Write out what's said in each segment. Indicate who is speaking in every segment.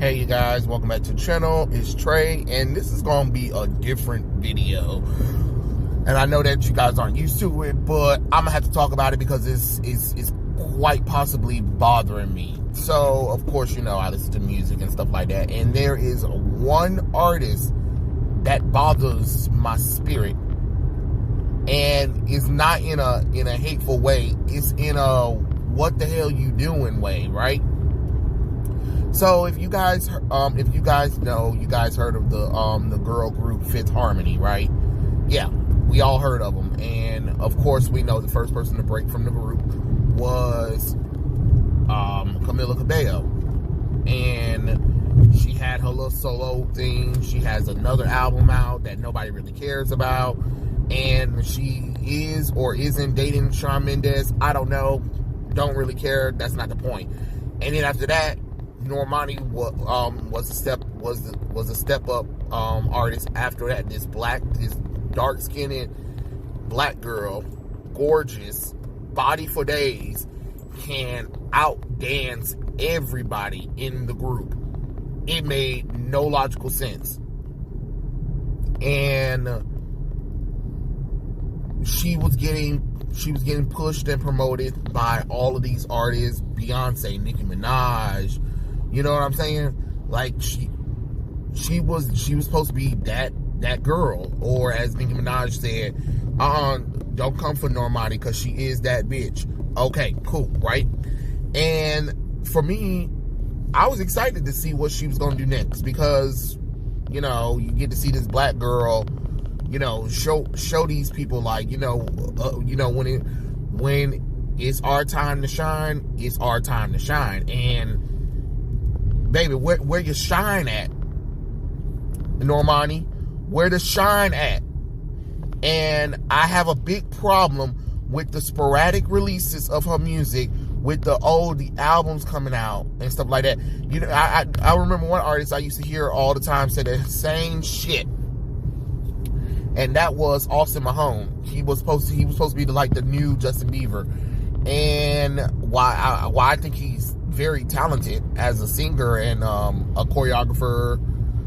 Speaker 1: Hey you guys, welcome back to the channel. It's Trey, and this is gonna be a different video. And I know that you guys aren't used to it, but I'm gonna have to talk about it because it's quite possibly bothering me. So of course, you know, I listen to music and stuff like that, and there is one artist that bothers my spirit, and it's not in a hateful way. It's in a what the hell you doing way, right? So if you guys know, you guys heard of the girl group Fifth Harmony, right? Yeah, we all heard of them, and of course we know the first person to break from the group was Camila Cabello, and she had her little solo thing. She has another album out that nobody really cares about, and she is or isn't dating Shawn Mendes. I don't know, don't really care. That's not the point. And then after that, Normani was a step up artist after that. This dark skinned black girl, gorgeous, body for days, can outdance everybody in the group. It made no logical sense, and she was getting pushed and promoted by all of these artists, Beyonce, Nicki Minaj. You know what I'm saying? Like she was supposed to be that girl, or as Nicki Minaj said, don't come for Normani because she is that bitch. Okay, cool, right? And for me, I was excited to see what she was gonna do next, because you know, you get to see this black girl, you know, show these people, like, when it's our time to shine, it's our time to shine. And baby, where you shine at, Normani? Where the shine at? And I have a big problem with the sporadic releases of her music, with the albums coming out and stuff like that. You know, I remember one artist I used to hear all the time say the same shit, and that was Austin Mahone. He was supposed to be the new Justin Bieber. And why I think he's very talented as a singer and a choreographer.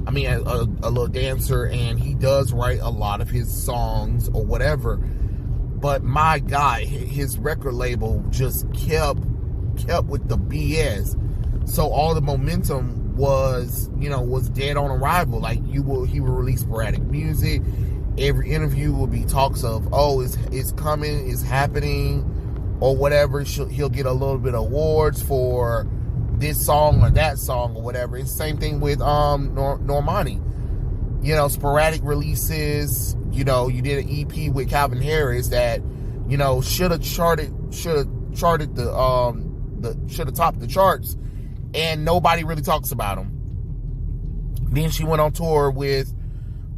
Speaker 1: I mean, a little dancer, and he does write a lot of his songs or whatever. But my God, his record label just kept with the BS. So all the momentum was dead on arrival. Like he will release sporadic music. Every interview will be talks of, oh, it's coming, it's happening, or whatever. He'll get a little bit of awards for this song or that song or whatever. It's the same thing with Normani. You know, sporadic releases. You know, you did an EP with Calvin Harris that, you know, should have topped the charts, and nobody really talks about him. Then she went on tour with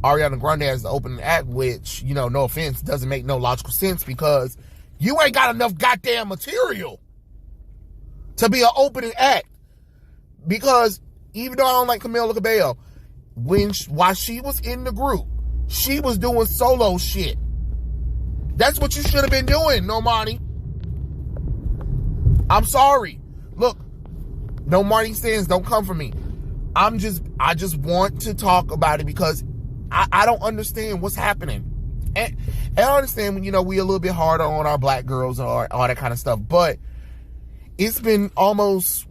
Speaker 1: Ariana Grande as the opening act, which, you know, no offense, doesn't make no logical sense, because you ain't got enough goddamn material to be an opening act. Because even though I don't like Camila Cabello, while she was in the group, she was doing solo shit. That's what you should have been doing, Normani. I'm sorry. Look, Normani stands, don't come for me. I just want to talk about it because I don't understand what's happening. And I understand when, you know, we a little bit harder on our black girls or all that kind of stuff, but it's been almost,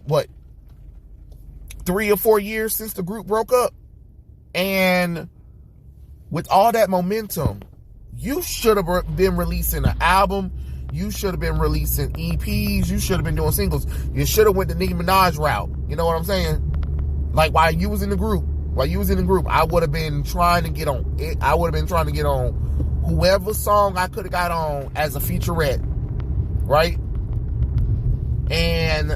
Speaker 1: 3 or 4 years since the group broke up. And with all that momentum, you should have been releasing an album. You should have been releasing EPs. You should have been doing singles. You should have went the Nicki Minaj route. You know what I'm saying? Like, while you was in the group, I would have been trying to get on it. I would have been trying to get on whoever song I could have got on as a featurette, right? And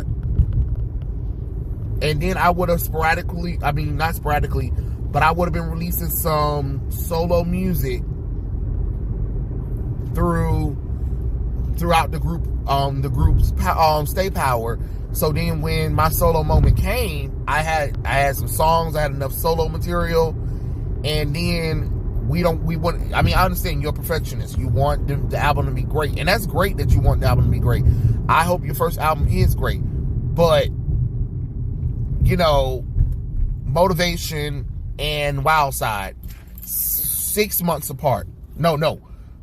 Speaker 1: then I would have not sporadically, but I would have been releasing some solo music throughout the group's stay power. So then when my solo moment came, I had some songs, I had enough solo material, and then I understand you're a perfectionist. You want the album to be great, and that's great that you want the album to be great. I hope your first album is great, but you know, Motivation and Wild Side 6 months apart. No,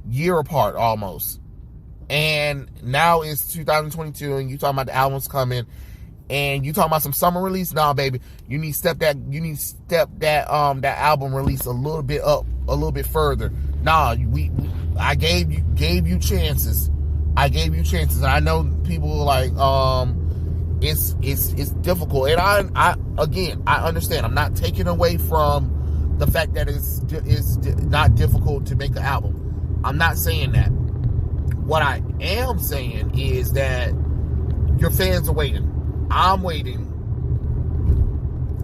Speaker 1: year apart almost. And now it's 2022 and you talking about the album's coming and you talking about some summer release. Nah, baby, you need to step that album release a little bit up, a little bit further. Nah, I gave you chances. I gave you chances. And I know people are like, it's difficult. And I understand. I'm not taking away from the fact that it's not difficult to make an album. I'm not saying that. What I am saying is that your fans are waiting. I'm waiting.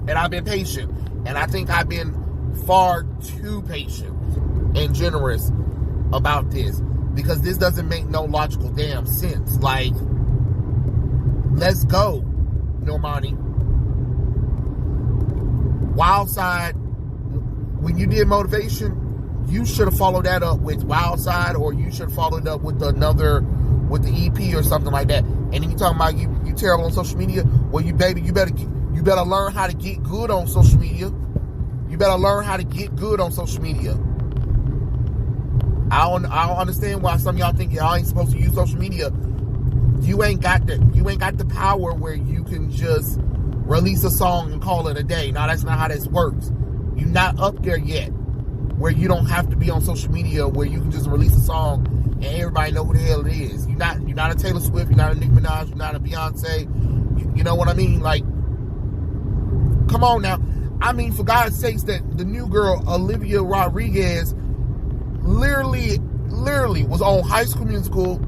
Speaker 1: And I've been patient. And I think I've been far too patient and generous about this. Because this doesn't make no logical damn sense. Like, let's go, Normani. Wild Side, when you did Motivation, you should have followed that up with Wild Side, or you should have followed up with the EP or something like that. And then you talking about you terrible on social media. Well, you better learn how to get good on social media. You better learn how to get good on social media. I don't understand why some of y'all think y'all ain't supposed to use social media. You ain't got the power where you can just release a song and call it a day. No, that's not how this works. You're not up there yet, where you don't have to be on social media, where you can just release a song and everybody know who the hell it is. You're not a Taylor Swift, you're not a Nicki Minaj, you're not a Beyonce. You know what I mean? Like, come on now. I mean, for God's sakes, that the new girl Olivia Rodriguez literally was on High School Musical,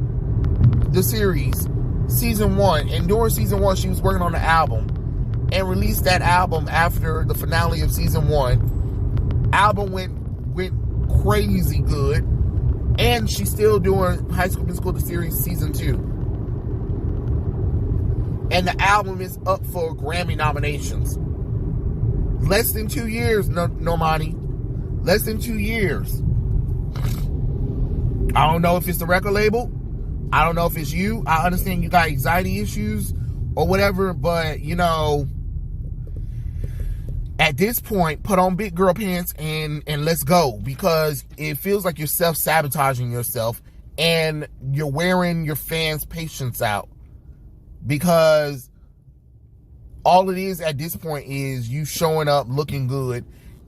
Speaker 1: the series, season 1, and during season 1 she was working on the album and released that album after the finale of season 1. Album went crazy good, and she's still doing High School Musical, the series, season 2, and the album is up for Grammy nominations. Less than 2 years, Normani. Less than 2 years. I don't know if it's the record label. I don't know if it's you. I understand you got anxiety issues or whatever, but, you know, at this point, put on big girl pants and let's go, because it feels like you're self-sabotaging yourself and you're wearing your fans' patience out, because all it is at this point is you showing up looking good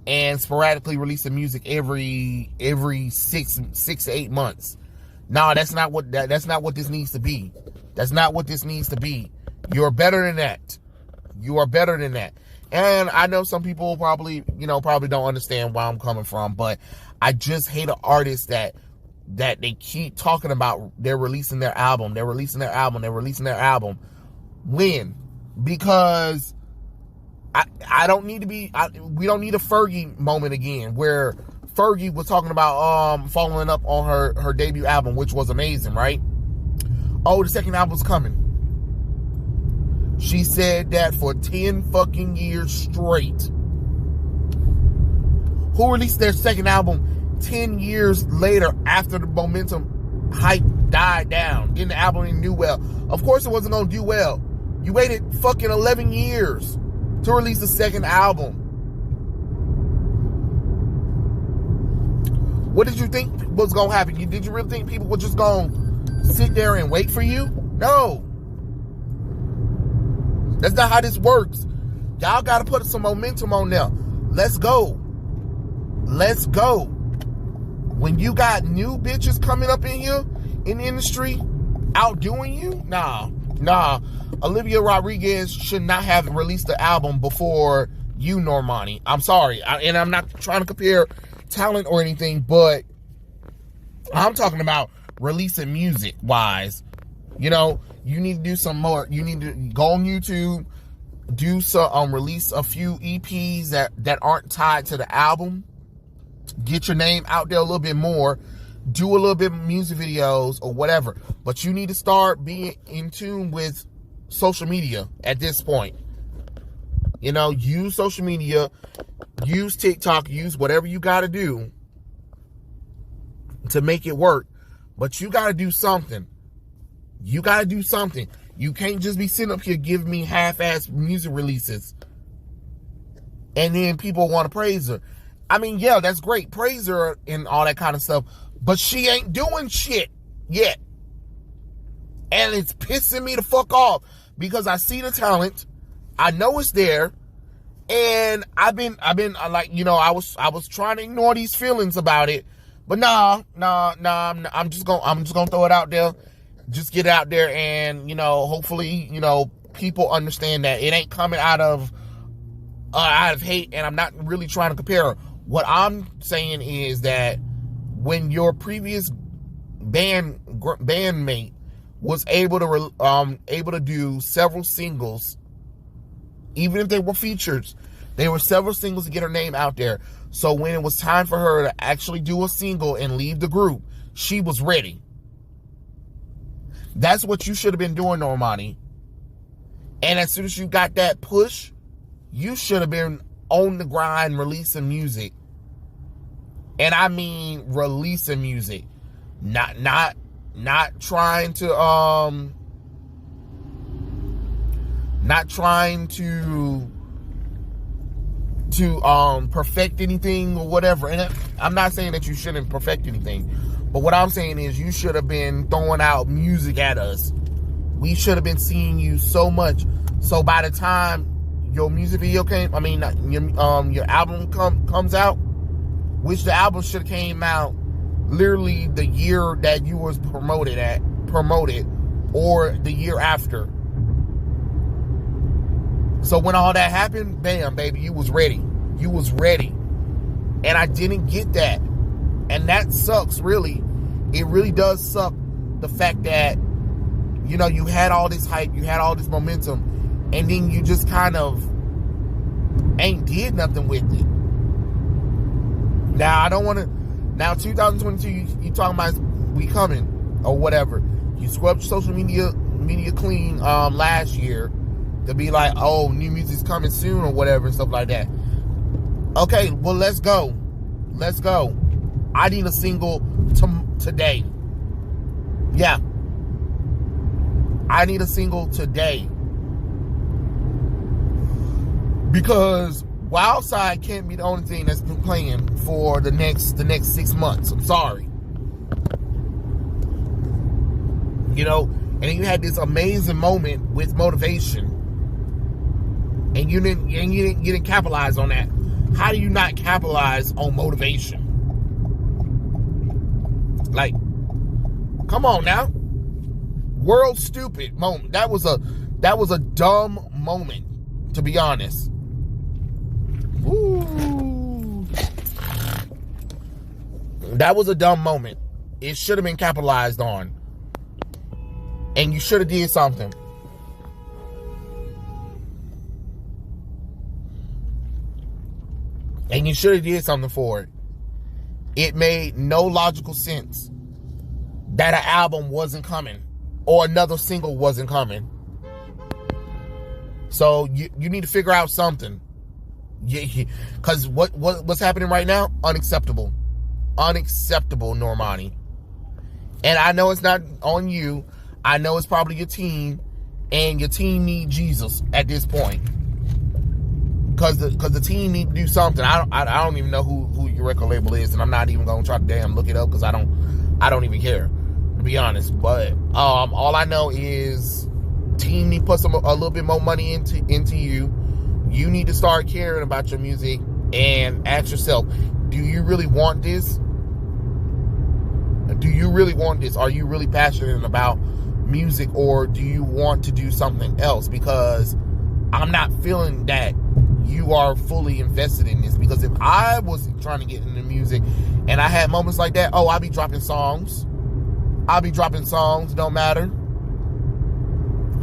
Speaker 1: and sporadically releasing music every 6 to 8 months. No, that's not what this needs to be. That's not what this needs to be. You're better than that. You are better than that. And I know some people probably don't understand where I'm coming from, but I just hate an artist that they keep talking about they're releasing their album. When? Because I don't need to be, we don't need a Fergie moment again, where Fergie was talking about following up on her debut album, which was amazing, right? Oh, the second album's coming. She said that for 10 fucking years straight. Who released their second album 10 years later after the momentum hype died down? Then the album didn't do well. Of course it wasn't going to do well. You waited fucking 11 years to release the second album. What did you think was going to happen? Did you really think people were just going to sit there and wait for you? No. That's not how this works. Y'all got to put some momentum on there. Let's go. Let's go. When you got new bitches coming up in here in the industry outdoing you, nah. Olivia Rodriguez should not have released the album before you, Normani. I'm sorry. And I'm not trying to compare talent or anything, but I'm talking about releasing music wise. You know, you need to do some more. You need to go on YouTube, do some, release a few EPs that aren't tied to the album. Get your name out there a little bit more. Do a little bit of music videos or whatever. But you need to start being in tune with social media at this point. You know, use social media, use TikTok, use whatever you got to do to make it work. But you got to do something. You got to do something. You can't just be sitting up here giving me half-ass music releases. and then people want to praise her. I mean, yeah, that's great. Praise her and all that kind of stuff. But she ain't doing shit yet. And it's pissing me the fuck off because I see the talent. I know it's there. And I've been like, you know, I was trying to ignore these feelings about it. But nah, I'm just gonna throw it out there. Just get it out there, and, you know, hopefully, you know, people understand that it ain't coming out of hate, and I'm not really trying to compare her. What I'm saying is that when your previous bandmate was able to do several singles, even if they were features, there were several singles to get her name out there. So when it was time for her to actually do a single and leave the group, she was ready. That's what you should have been doing, Normani. And as soon as you got that push, you should have been on the grind releasing music. And I mean releasing music. Not trying to perfect anything or whatever. And I'm not saying that you shouldn't perfect anything, but what I'm saying is you should have been throwing out music at us. We should have been seeing you so much. So by the time your music video your album comes out, which the album should have came out literally the year that you was promoted or the year after. So when all that happened, bam, baby, you was ready. You was ready. And I didn't get that. And that sucks, really. It really does suck, the fact that, you know, you had all this hype, you had all this momentum, and then you just kind of ain't did nothing with it. Now, I don't want to... Now, 2022, you talking about we coming or whatever. You scrubbed social media clean last year to be like, oh, new music's coming soon or whatever and stuff like that. Okay, well, let's go. Let's go. I need a single today. Yeah. I need a single today. Because Wildside can't be the only thing that's been playing for the next 6 months. I'm sorry. You know, and then you had this amazing moment with Motivation. And you didn't capitalize on that. How do you not capitalize on Motivation? Like, come on now. World stupid moment. That was a dumb moment, to be honest. Ooh. That was a dumb moment. It should have been capitalized on. And you should have did something. And you should have did something for it. It made no logical sense that an album wasn't coming or another single wasn't coming. So you need to figure out something. Because what's happening right now? Unacceptable. Unacceptable, Normani. And I know it's not on you. I know it's probably your team. And your team need Jesus at this point. Because the team need to do something. I don't even know who your record label is, and I'm not even gonna try to damn look it up because I don't even care, to be honest. But all I know is team need to put a little bit more money into you. You need to start caring about your music and ask yourself, do you really want this? Do you really want this? Are you really passionate about music, or do you want to do something else? Because I'm not feeling that you are fully invested in this. Because if I was trying to get into music and I had moments like that, I'll be dropping songs. Don't matter.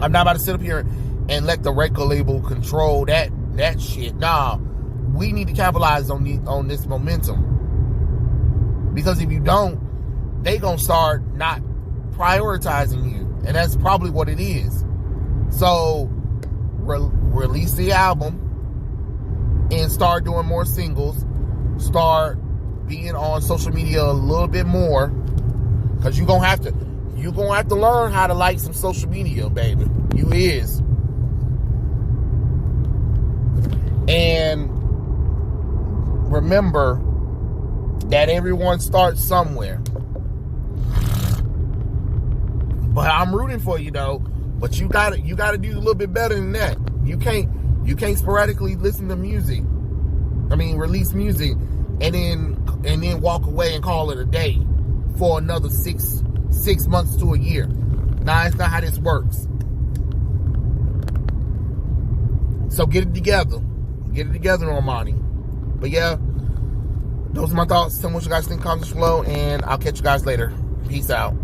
Speaker 1: I'm not about to sit up here and let the record label control that shit. Nah, we need to capitalize on this momentum. Because if you don't, they gonna start not prioritizing you. And that's probably what it is. So release the album and start doing more singles. Start being on social media a little bit more, because you're gonna have to learn how to like some social media, baby. You is. And remember that everyone starts somewhere. But I'm rooting for you though. But you gotta do a little bit better than that. You can't sporadically listen to music. Release music and then walk away and call it a day for another six months to a year. Nah, it's not how this works. So get it together. Get it together, Normani. But yeah, those are my thoughts. Tell me what you guys think, comments below, and I'll catch you guys later. Peace out.